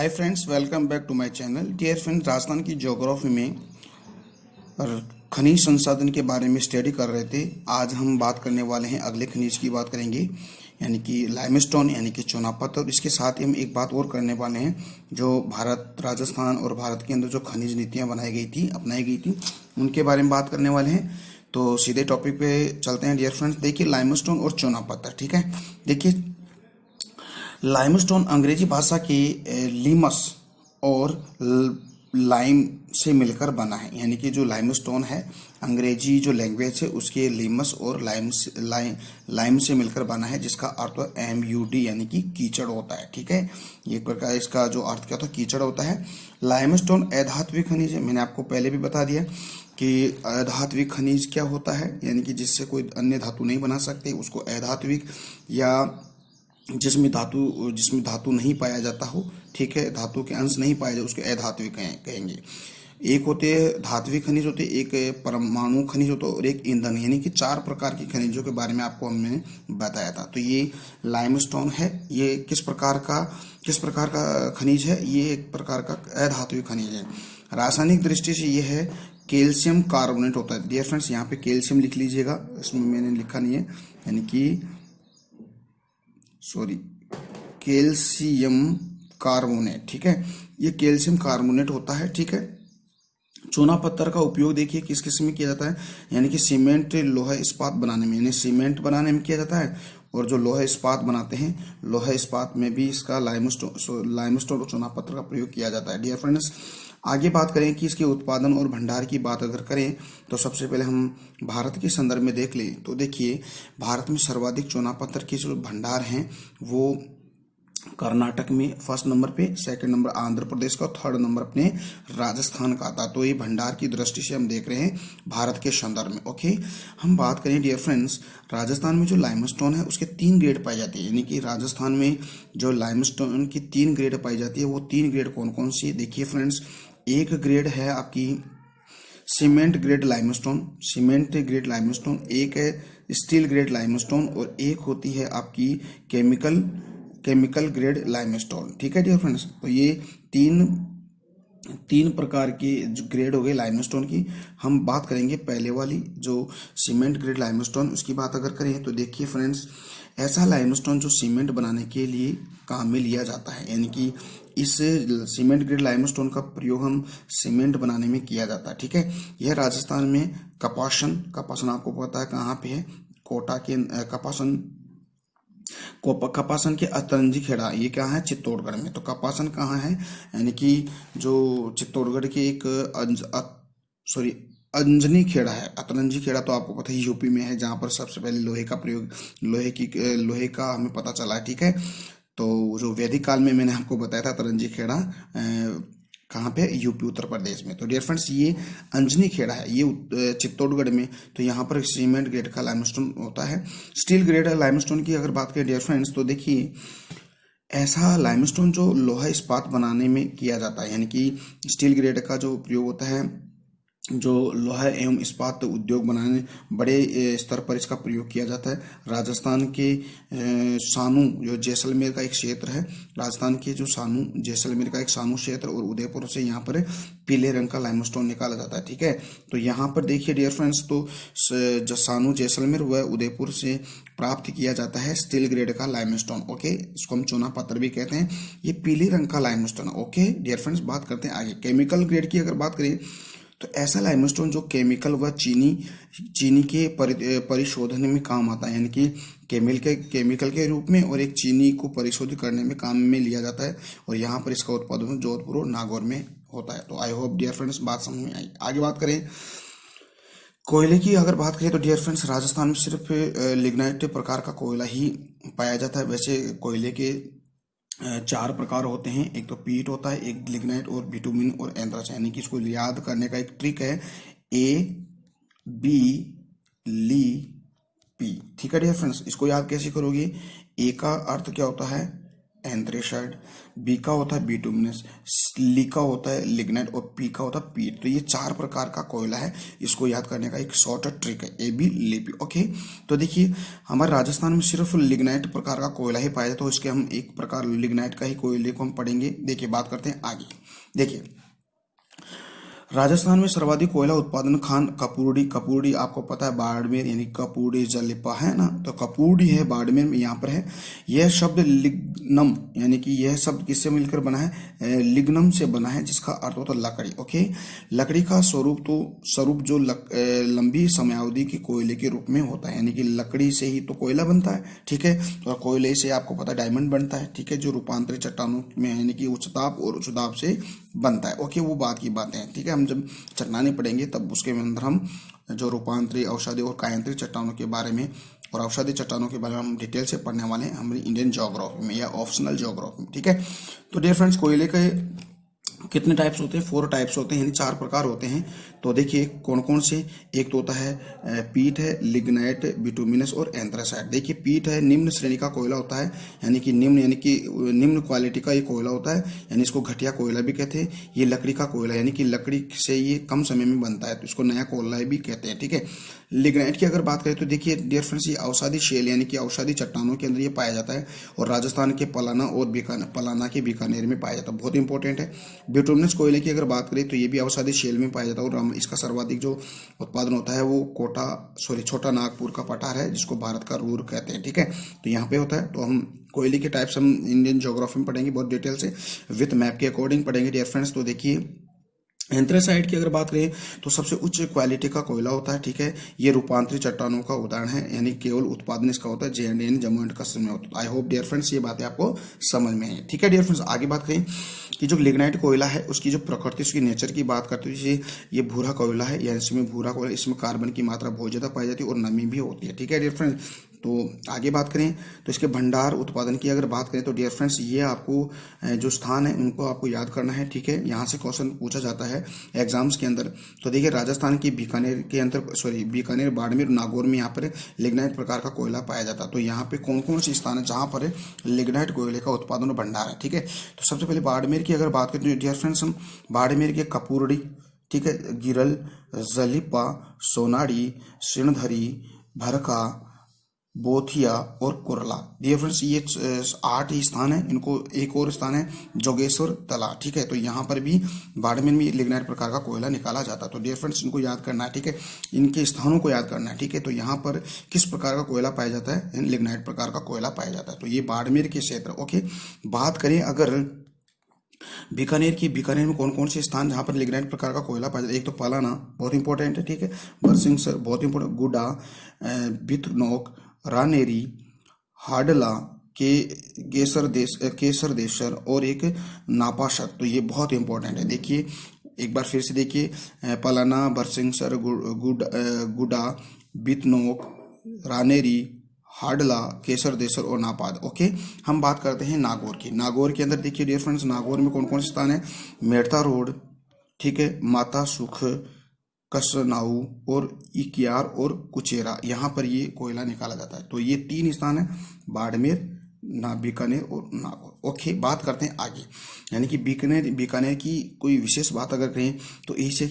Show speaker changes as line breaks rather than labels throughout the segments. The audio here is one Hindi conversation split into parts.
Hi friends, welcome back to my channel. Dear friends, Rajasthan की ज्योग्राफी में खनिज संसाधन के बारे में स्टडी कर रहे थे। आज हम बात करने वाले हैं, अगले खनिज की बात करेंगे, यानी कि लाइमस्टोन यानी कि चूना पत्थर। इसके साथ ही हम एक बात और करने वाले हैं, जो भारत, राजस्थान और भारत के अंदर जो खनिज नीतियाँ अपनाई गई थी उनके बारे में बात करने वाले हैं। तो सीधे टॉपिक पे चलते हैं डियर फ्रेंड्स। देखिए, लाइमस्टोन और चूना पत्थर, ठीक है। देखिए, लाइमस्टोन अंग्रेजी भाषा के लिमस और लाइम से मिलकर बना है, यानी कि जो लाइमस्टोन है, अंग्रेजी जो लैंग्वेज है उसके लिमस और लाइम से मिलकर बना है, जिसका अर्थ MUD यानी कि कीचड़ होता है, ठीक है। ये प्रकार इसका जो अर्थ क्या होता है, कीचड़ होता है। लाइमस्टोन अधात्विक खनिज है, मैंने आपको पहले भी बता दिया कि अधात्विक खनिज क्या होता है, यानी कि जिससे कोई अन्य धातु नहीं बना सकते उसको अधात्विक, या जिसमें धातु नहीं पाया जाता हो, ठीक है, धातु के अंश नहीं पाए जाए, उसके अधात्विक कहेंगे। एक होते हैं धात्विक खनिज, होते एक परमाणु खनिज होता है और एक ईंधन, यानी कि 4 प्रकार के खनिजों के बारे में आपको हमने बताया था। तो ये लाइमस्टोन है, ये किस प्रकार का खनिज है, ये एक प्रकार का अधात्विक खनिज है। रासायनिक दृष्टि से ये है कैल्शियम कार्बोनेट होता है। डियर फ्रेंड्स, यहाँ पे कैल्शियम लिख लीजिएगा, इसमें मैंने लिखा नहीं है, यानी कि कैल्शियम कार्बोनेट, ठीक है। ये कैल्शियम कार्बोनेट होता है, ठीक है। चूना पत्थर का उपयोग देखिए किस किस में किया जाता है, यानी कि सीमेंट, लोहा इस्पात बनाने में, यानी सीमेंट बनाने में किया जाता है। और जो लोहा इस्पात बनाते हैं, लोहा इस्पात में भी इसका लाइमस्टोन और चूना पत्थर का प्रयोग किया जाता है। डियर फ्रेंड्स, आगे बात करें कि इसके उत्पादन और भंडार की बात अगर करें, तो सबसे पहले हम भारत के संदर्भ में देख लें तो देखिए, भारत में सर्वाधिक चूना पत्थर के जो भंडार हैं वो कर्नाटक में फर्स्ट नंबर पे, सेकंड नंबर आंध्र प्रदेश का, थर्ड नंबर अपने राजस्थान का आता। तो ये भंडार की दृष्टि से हम देख रहे हैं भारत के संदर्भ में। ओके, हम बात करें डियर फ्रेंड्स, राजस्थान में जो लाइमस्टोन है उसके 3 ग्रेड पाई जाती है, यानी कि राजस्थान में जो लाइमस्टोन की 3 ग्रेड पाई जाती है, वो 3 ग्रेड कौन कौन सी? देखिए फ्रेंड्स, एक ग्रेड है आपकी सीमेंट ग्रेड लाइमस्टोन, एक है स्टील ग्रेड लाइमस्टोन, और एक होती है आपकी केमिकल ग्रेड लाइमस्टोन, ठीक है डियर फ्रेंड्स। तो ये तीन प्रकार की जो ग्रेड हो गई लाइमस्टोन की। हम बात करेंगे पहले वाली जो सीमेंट ग्रेड लाइमस्टोन, उसकी बात अगर करें तो देखिए फ्रेंड्स, ऐसा लाइमस्टोन जो सीमेंट बनाने के लिए काम में लिया जाता है, यानी कि इस सीमेंट ग्रेड लाइमस्टोन का प्रयोग हम सीमेंट बनाने में किया जाता है, ठीक है। यह राजस्थान में कपासन आपको पता है कहाँ पे है, कोटा के कपासन के अतरंजी खेड़ा, ये क्या है, चित्तौड़गढ़ में। तो कपासन कहाँ है, यानी कि जो चित्तौड़गढ़ के एक अंजनी खेड़ा है। अतरंजी खेड़ा तो आपको पता है यूपी में है, जहाँ पर सबसे पहले लोहे का हमें पता चला है, ठीक है। तो जो वैदिक काल में मैंने आपको बताया था अतरंजी खेड़ा कहाँ पे, यूपी उत्तर प्रदेश में। तो डियर फ्रेंड्स, ये अंजनी खेड़ा है, ये चित्तौड़गढ़ में। तो यहाँ पर सीमेंट ग्रेड का लाइमस्टोन होता है। स्टील ग्रेड लाइमस्टोन की अगर बात करें डियर फ्रेंड्स, तो देखिए, ऐसा लाइमस्टोन जो लोहा इस्पात बनाने में किया जाता है, यानी कि स्टील ग्रेड का जो प्रयोग होता है, जो लोहा एवं इस्पात उद्योग बनाने बड़े स्तर पर इसका प्रयोग किया जाता है। राजस्थान के सानू, जो जैसलमेर का एक क्षेत्र है, राजस्थान के जो सानू, जैसलमेर का एक सानू क्षेत्र, और उदयपुर से यहाँ पर पीले रंग का लाइमस्टोन निकाला जाता है, ठीक है। तो यहाँ पर देखिए डियर फ्रेंड्स, तो जो सानू जैसलमेर व उदयपुर से प्राप्त किया जाता है स्टील ग्रेड का लाइमस्टोन। ओके, इसको हम चूना पत्थर भी कहते हैं। ये पीले रंग का लाइमस्टोन। ओके डियर फ्रेंड्स, बात करते हैं आगे केमिकल ग्रेड की अगर बात करें, तो ऐसा लाइमस्टोन जो केमिकल व चीनी के परिशोधन में काम आता है, यानी कि केमिकल के रूप में, और एक चीनी को परिशोधित करने में काम में लिया जाता है। और यहाँ पर इसका उत्पादन जोधपुर और नागौर में होता है। तो आई होप डियर फ्रेंड्स बात समझ में आई। आगे बात करें कोयले की अगर बात करें, तो डियर फ्रेंड्स, राजस्थान में सिर्फ लिग्नाइट प्रकार का कोयला ही पाया जाता है। वैसे कोयले के 4 प्रकार होते हैं, एक तो पीट होता है, एक लिग्नाइट और बिटुमिन और एंथ्राक्स, यानी कि इसको याद करने का एक ट्रिक है ABLP, ठीक है डियर फ्रेंड्स। इसको याद कैसे करोगे? ए का अर्थ क्या होता है, एंथ्रेसाइट, बी का होता है बिटुमिनस, ली का होता है लिग्नाइट और पी का होता है पीट। तो ये 4 प्रकार का कोयला है, इसको याद करने का एक शॉर्ट ट्रिक है, ए बी लिपि। ओके, तो देखिए हमारे राजस्थान में सिर्फ लिग्नाइट प्रकार का कोयला ही पाया जाता है, तो इसके हम एक प्रकार लिग्नाइट का ही कोयले को हम पढ़ेंगे। देखिए बात करते हैं आगे। देखिए राजस्थान में सर्वाधिक कोयला उत्पादन खान कपूरडी, कपूरडी आपको पता है बाड़मेर यानी कपूरडी जलिपा है ना, तो कपूरडी है बाड़मेर में यहाँ पर है। यह शब्द लिग्नम यानी कि यह शब्द किससे मिलकर बना है, लिग्नम से बना है, जिसका अर्थ होता है लकड़ी। ओके, लकड़ी का स्वरूप जो लंबी समयावधि की कोयले के रूप में होता है, यानी कि लकड़ी से ही तो कोयला बनता है, ठीक है। तो कोयले से आपको पता है डायमंड बनता है, ठीक है, जो रूपांतरित चट्टानों में यानी कि उच्च ताप और उच्च दाब से बनता है। ओके, वो बात की बातें हैं, ठीक है। हम जब चट्टानें पढ़ेंगे तब उसके अंदर हम जो रूपांतरित औषधि और कायांतरित चट्टानों के बारे में और औषधि चट्टानों के बारे में हम डिटेल से पढ़ने वाले हैं हमारी इंडियन ज्योग्राफी में या ऑप्शनल ज्योग्राफी में, ठीक है। तो डियर फ्रेंड्स, कोयले के कितने टाइप्स होते हैं, 4 टाइप्स होते हैं, यानी 4 प्रकार होते हैं। तो देखिए कौन कौन से, एक तो होता है पीट है, लिग्नाइट, बिटुमिनस और एंथ्रासाइट। देखिए पीट है निम्न श्रेणी का कोयला होता है, यानी कि निम्न क्वालिटी का ये कोयला होता है, यानी इसको घटिया कोयला भी कहते हैं। ये लकड़ी का कोयला यानी कि लकड़ी से ये कम समय में बनता है, तो इसको नया कोयला भी कहते हैं, ठीक है। लिग्नाइट की अगर बात करें तो देखिए डियर फ्रेंड्स, ये औषधि शेल यानी कि औषधि चट्टानों के अंदर ये पाया जाता है और राजस्थान के पलाना के बीकानेर में पाया जाता है, बहुत इंपॉर्टेंट है। बिटुमिनस कोयले की अगर बात करें तो ये भी औषधि शेल में पाया जाता है और इसका सर्वाधिक जो उत्पादन होता है वो छोटा नागपुर का पठार है, जिसको भारत का रूर कहते हैं, ठीक है। तो यहाँ पे होता है। तो हम कोयले के टाइप्स हम इंडियन ज्योग्राफी में पढ़ेंगे बहुत डिटेल से, विथ मैप के अकॉर्डिंग पढ़ेंगे डियर फ्रेंड्स। तो देखिए एंथ्रासाइट की अगर बात करें तो सबसे उच्च क्वालिटी का कोयला होता है, ठीक है। ये रूपांतरित चट्टानों का उदाहरण है, यानी केवल उत्पादन इसका होता है JND यानी जम्मू एंड कश्मीर में होता है। आई होप डियर फ्रेंड्स ये बातें आपको समझ में है, ठीक है। डियर फ्रेंड्स आगे बात करें कि जो लिग्नाइट कोयला है उसकी जो प्रकृति, उसकी नेचर की बात करते हैं, ये भूरा कोयला है, यानी इसमें भूरा कोयला, इसमें कार्बन की मात्रा बहुत ज़्यादा पाई जाती है और नमी भी होती है, ठीक है डियर फ्रेंड्स। तो आगे बात करें तो इसके भंडार उत्पादन की अगर बात करें तो डियर फ्रेंड्स ये आपको जो स्थान है उनको आपको याद करना है, ठीक है। यहाँ से क्वेश्चन पूछा जाता है एग्जाम्स के अंदर। तो देखिए राजस्थान की बीकानेर, बाड़मेर, नागौर में यहाँ पर लिग्नाइट प्रकार का कोयला पाया जाता है। तो यहाँ पे कौन कौन से स्थान है जहाँ पर लिग्नाइट कोयले का उत्पादन और भंडार है, ठीक है। तो सबसे पहले बाड़मेर की अगर बात करें तो डियर फ्रेंड्स हम बाड़मेर के कपूरडी, ठीक है, गिरल, जलिपा, सोनाड़ी, सिणधरी, भरका, बोथिया और कुरला। डियर फ्रेंड्स ये 8 ही स्थान है। इनको एक और स्थान है जोगेश्वर तला, ठीक है। तो यहाँ पर भी बाड़मेर में लिग्नाइट प्रकार का कोयला निकाला जाता है। तो डियर फ्रेंड्स इनको याद करना है, ठीक है, इनके स्थानों को याद करना है, ठीक है। तो यहाँ पर किस प्रकार का कोयला पाया जाता है, लिग्नाइट प्रकार का कोयला पाया जाता है। तो ये बाड़मेर के क्षेत्र। ओके, बात करें अगर बीकानेर में कौन कौन से स्थान जहाँ पर लिग्नाइट प्रकार का कोयला पाया जाता है, एक तो पलाना बहुत इंपॉर्टेंट है, ठीक है, बरसिंहसर बहुत इंपॉर्टेंट, गुडा, बितनोक, रानेरी, हाडला के केसर देशर और एक नापाशक। तो ये बहुत इंपॉर्टेंट है। देखिए एक बार फिर से देखिए, पलाना, बरसिंहसर, गुडा, बितनोक, रानेरी, हाडला, केसर देसर और नापाद। ओके, हम बात करते हैं नागौर की। नागौर के अंदर देखिए डियर फ्रेंड्स, नागौर में कौन कौन से स्थान है, मेड़ता रोड, ठीक है, माता सुख, कसनाऊ और इकियार और कुचेरा, यहाँ पर ये कोयला निकाला जाता है। तो ये 3 स्थान है, बाड़मेर, बीकानेर और नागौर। ओके, बात करते हैं आगे, यानी कि बीकानेर की कोई विशेष बात अगर करें तो एशिया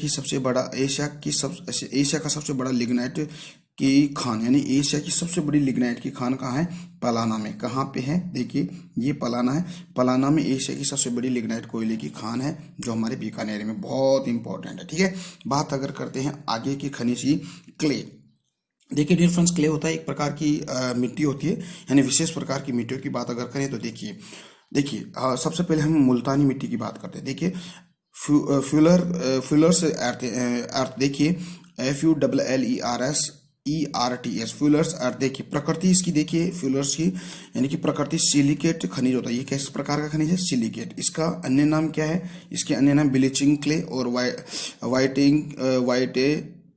का सबसे बड़ा लिग्नाइट की खान, यानी एशिया की सबसे बड़ी लिग्नाइट की खान कहाँ है, पलाना में। कहाँ पे है, देखिए ये पलाना है। पलाना में एशिया की सबसे बड़ी लिग्नाइट कोयले की खान है, जो हमारे बीकानेर में बहुत इंपॉर्टेंट है, ठीक है। बात अगर करते हैं आगे की खनिज की, क्ले। देखिए डियर फ्रेंड्स, क्ले होता है एक प्रकार की मिट्टी होती है, यानी विशेष प्रकार की मिट्टियों की बात अगर करें तो देखिए सबसे पहले हम मुल्तानी मिट्टी की बात करते हैं। देखिए फ्यूलर्स अर्थ, देखिए FULLERS फ्यूलर्स अर्थ। देखिए प्रकृति इसकी, देखिए फ्यूलर्स की यानी कि प्रकृति सिलिकेट खनिज होता है। ये किस प्रकार का खनिज है, सिलिकेट। इसका अन्य नाम क्या है, इसके अन्य नाम ब्लीचिंग क्ले और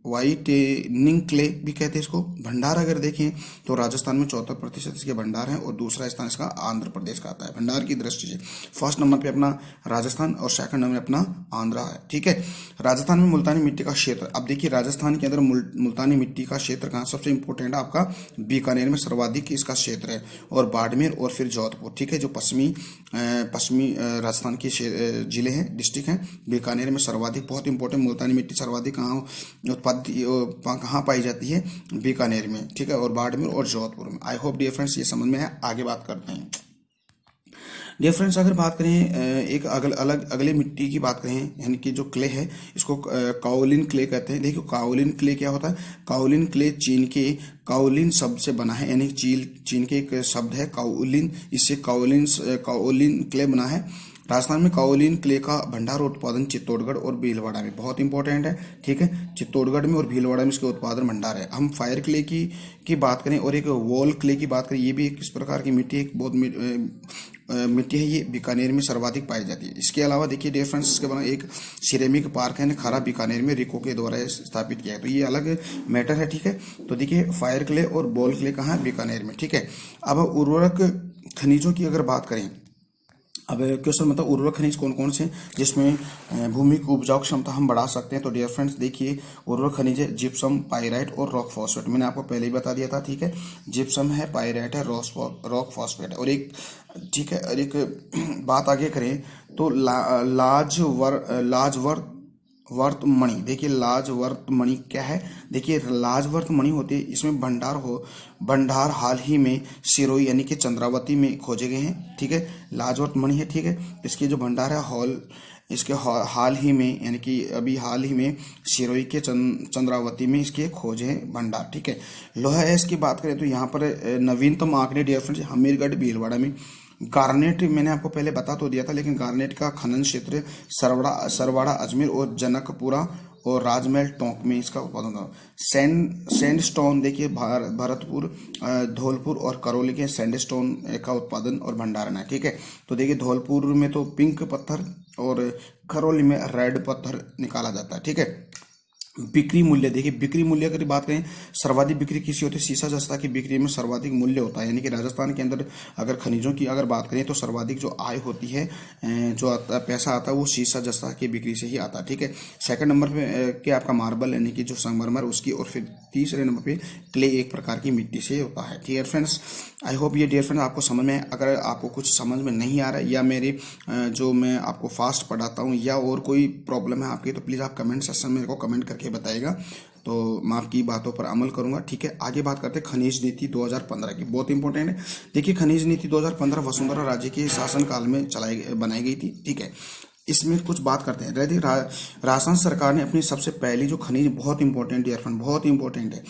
वाइटनिंग क्ले भी कहते हैं इसको। भंडार अगर देखें तो राजस्थान में 74% इसके भंडार हैं और दूसरा स्थान इसका आंध्र प्रदेश का आता है भंडार की दृष्टि से। फर्स्ट नंबर पे अपना राजस्थान और सेकंड नंबर अपना आंध्रा है, ठीक है। राजस्थान में मुल्तानी मिट्टी का क्षेत्र, अब देखिए राजस्थान के अंदर मुल्तानी मिट्टी का क्षेत्र कहाँ सबसे इंपॉर्टेंट है आपका बीकानेर में सर्वाधिक इसका क्षेत्र है, और बाड़मेर और फिर जोधपुर, ठीक है, जो पश्चिमी राजस्थान के जिले हैं, डिस्ट्रिक्ट हैं। बीकानेर में सर्वाधिक, बहुत इंपॉर्टेंट, मुल्तानी मिट्टी सर्वाधिक कहाँ पाई जाती है, बीकानेर में, ठीक है, और बाड़मेर और जोधपुर में। आई होप डियर फ्रेंड्स ये समझ में है। आगे बात करते हैं डियर फ्रेंड्स, अगर बात करें एक अगले मिट्टी की बात करें, यानी कि जो क्ले है इसको काओलिन क्ले कहते हैं। देखियो काओलिन क्ले क्या होता है, काओलिन क्ले चीन के काओलिन शब्द से बना है, यानी चीन के एक शब्द है काओलिन, इससे काओलिन क्ले बना है। राजस्थान में काओलिन क्ले का भंडार उत्पादन चित्तौड़गढ़ और भीलवाड़ा में बहुत इंपॉर्टेंट है, ठीक है, चित्तौड़गढ़ में और भीलवाड़ा में इसके उत्पादन भंडार है। हम फायर क्ले की बात करें और एक वॉल क्ले की बात करें, ये भी एक इस प्रकार की मिट्टी, एक बहुत मिट्टी है, ये बीकानेर में सर्वाधिक पाई जाती है। इसके अलावा देखिए डियर फ्रेंड्स, इसके बाद एक सिरेमिक पार्क है खरा बीकानेर में, रिको के द्वारा स्थापित किया है, तो ये अलग मैटर है, ठीक है। तो देखिए फायर क्ले और बॉल क्ले कहाँ है, बीकानेर में, ठीक है। अब उर्वरक खनिजों की अगर बात करें, अब क्वेश्चन मतलब उर्वरक खनिज कौन कौन से जिसमें भूमि की उपजाऊ क्षमता हम बढ़ा सकते हैं, तो डियर फ्रेंड्स देखिए उर्वरक खनिज है जिप्सम, पाइराइट और रॉक फॉस्फेट। मैंने आपको पहले ही बता दिया था, ठीक है, जिप्सम है, पाइराइट है, रॉक फॉस्फेट है। और एक, ठीक है, और एक बात आगे करें तो लाजवर्त मणि, देखिए लाजवर्त मणि क्या है, देखिए लाजवर्त मणि होती है, इसमें भंडार हाल ही में सिरोही यानी कि चंद्रावती में खोजे गए हैं, ठीक है, लाजवर्त मणि है, ठीक है। इसके जो भंडार है इसके हाल ही में, यानी कि अभी हाल ही में सिरोही के चंद्रावती में इसके खोजे हैं भंडार, ठीक है। लोहा एस की बात करें तो यहाँ पर नवीनतम आंकड़े डियर फ्रेंड्स हमीरगढ़ भीलवाड़ा में। गार्नेट मैंने आपको पहले बता तो दिया था, लेकिन गार्नेट का खनन क्षेत्र सरवाड़ा, अजमेर और जनकपुरा और राजमहल टोंक में इसका उत्पादन होता है। सैंडस्टोन देखिए भरतपुर, धौलपुर और करौली के सैंडस्टोन का उत्पादन और भंडारण है, ठीक है। तो देखिए धौलपुर में तो पिंक पत्थर और करौली में रेड पत्थर निकाला जाता है, ठीक है। बिक्री मूल्य, देखिए बिक्री मूल्य की बात करें, सर्वाधिक बिक्री किसी होती है, सीसा जस्ता की बिक्री में सर्वाधिक मूल्य होता है, यानी कि राजस्थान के अंदर अगर खनिजों की अगर बात करें तो सर्वाधिक जो आय होती है, जो पैसा आता है वो सीसा जस्ता की बिक्री से ही आता है, ठीक है। सेकंड नंबर पे के आपका मार्बल यानी कि जो संगमरमर उसकी, और फिर तीसरे नंबर पे क्ले एक प्रकार की मिट्टी से होता है। डियर फ्रेंड्स आई होप ये डियर फ्रेंड्स आपको समझ में, अगर आपको कुछ समझ में नहीं आ रहा है या मेरे जो मैं आपको फास्ट पढ़ाता हूँ या और कोई प्रॉब्लम है आपकी, तो प्लीज़ आप कमेंट सेक्शन में मेरे को कमेंट करके बताइएगा, तो मैं आपकी बातों पर अमल करूंगा, ठीक है। आगे बात करते हैं खनिज नीति 2015 की, बहुत इंपॉर्टेंट है। देखिए खनिज नीति 2015 वसुंधरा राजे के शासनकाल में बनाई गई थी, ठीक है। इसमें कुछ बात करते हैं। राजस्थान सरकार ने अपनी सबसे पहली जो खनिज, बहुत इंपॉर्टेंट डियर फ्रेंड, बहुत इंपॉर्टेंट है,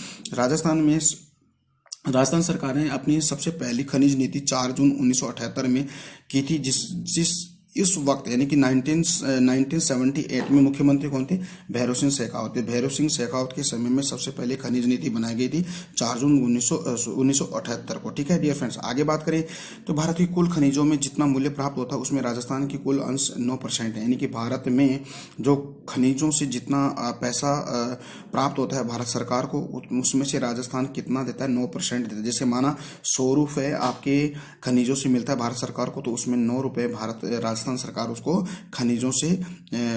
राजस्थान सरकार ने अपनी सबसे पहली खनिज नीति 4 जून 1978 में की थी, जिस इस वक्त यानी कि 1978 में मुख्यमंत्री कौन थे, भैरव सिंह शेखावत थे। भैरव सिंह शेखावत के समय में सबसे पहले खनिज नीति बनाई गई थी 4 जून 1978 को, ठीक है डियर फ्रेंड्स। आगे बात करें तो भारत की कुल खनिजों में जितना मूल्य प्राप्त होता है उसमें राजस्थान की कुल अंश 9% है, यानी कि भारत में जो खनिजों से जितना पैसा प्राप्त होता है भारत सरकार को, उसमें से राजस्थान कितना देता है, 9% देता है। जैसे माना 100 रुपये आपके खनिजों से मिलता है भारत सरकार को, तो उसमें 9 रुपये राजस्थान सरकार उसको खनिजों से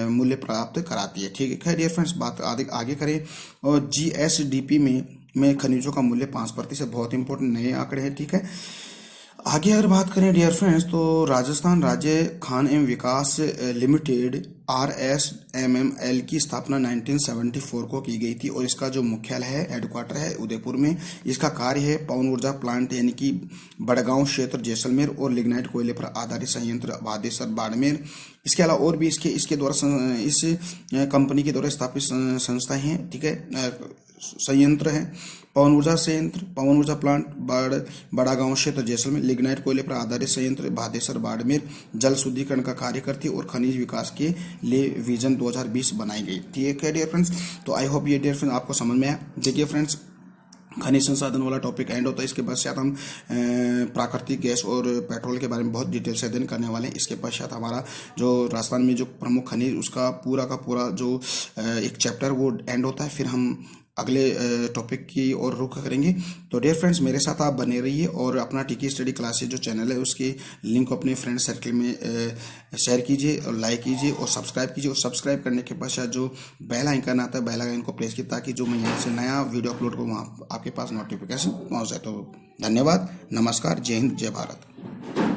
मूल्य प्राप्त कराती है, ठीक है डियर फ्रेंड्स। बात आगे करें और GSDP में खनिजों का मूल्य 5%, बहुत इंपॉर्टेंट नए आंकड़े हैं, ठीक है। आगे अगर बात करें डियर फ्रेंड्स तो राजस्थान राज्य खान एवं विकास लिमिटेड RSMML की स्थापना 1974 को की गई थी, और इसका जो मुख्यालय है, हेडक्वार्टर है उदयपुर में। इसका कार्य है पवन ऊर्जा प्लांट यानी कि बड़गांव क्षेत्र जैसलमेर और लिग्नाइट कोयले पर आधारित संयंत्र भादेसर बाड़मेर। इसके अलावा और भी इसके द्वारा, इस कंपनी के द्वारा स्थापित संस्थाएं हैं, ठीक है, संयंत्र है। पवन ऊर्जा प्लांट बड़ागांव क्षेत्र जैसलमेर, लिग्नाइट कोयले पर आधारित संयंत्र भादेसर बाड़मेर जल शुद्धिकरण का कार्य करती है, और खनिज विकास के लिए विजन 2020 बनाई गई, ठीक है डियर फ्रेंड्स। तो आई होप ये डियर फ्रेंड्स आपको समझ में आया। देखिए फ्रेंड्स खनिज संसाधन वाला टॉपिक एंड होता है। इसके पश्चात हम प्राकृतिक गैस और पेट्रोल के बारे में बहुत डिटेल से अध्ययन करने वाले हैं। इसके पश्चात हमारा जो राजस्थान में जो प्रमुख खनिज उसका पूरा का पूरा जो एक चैप्टर वो एंड होता है। फिर हम अगले टॉपिक की ओर रुख करेंगे। तो डियर फ्रेंड्स, मेरे साथ आप बने रहिए और अपना टीके स्टडी क्लासेज जो चैनल है उसके लिंक को अपने फ्रेंड सर्कल में शेयर कीजिए और लाइक कीजिए और सब्सक्राइब कीजिए। और सब्सक्राइब करने के पश्चात जो बेल आइकन आता है, बेल आइकन को प्रेस कीजिए ताकि जो मैं यहाँ से नया वीडियो अपलोड करूँ आपके पास नोटिफिकेशन पहुँच जाए। तो धन्यवाद, नमस्कार, जय हिंद, जय भारत।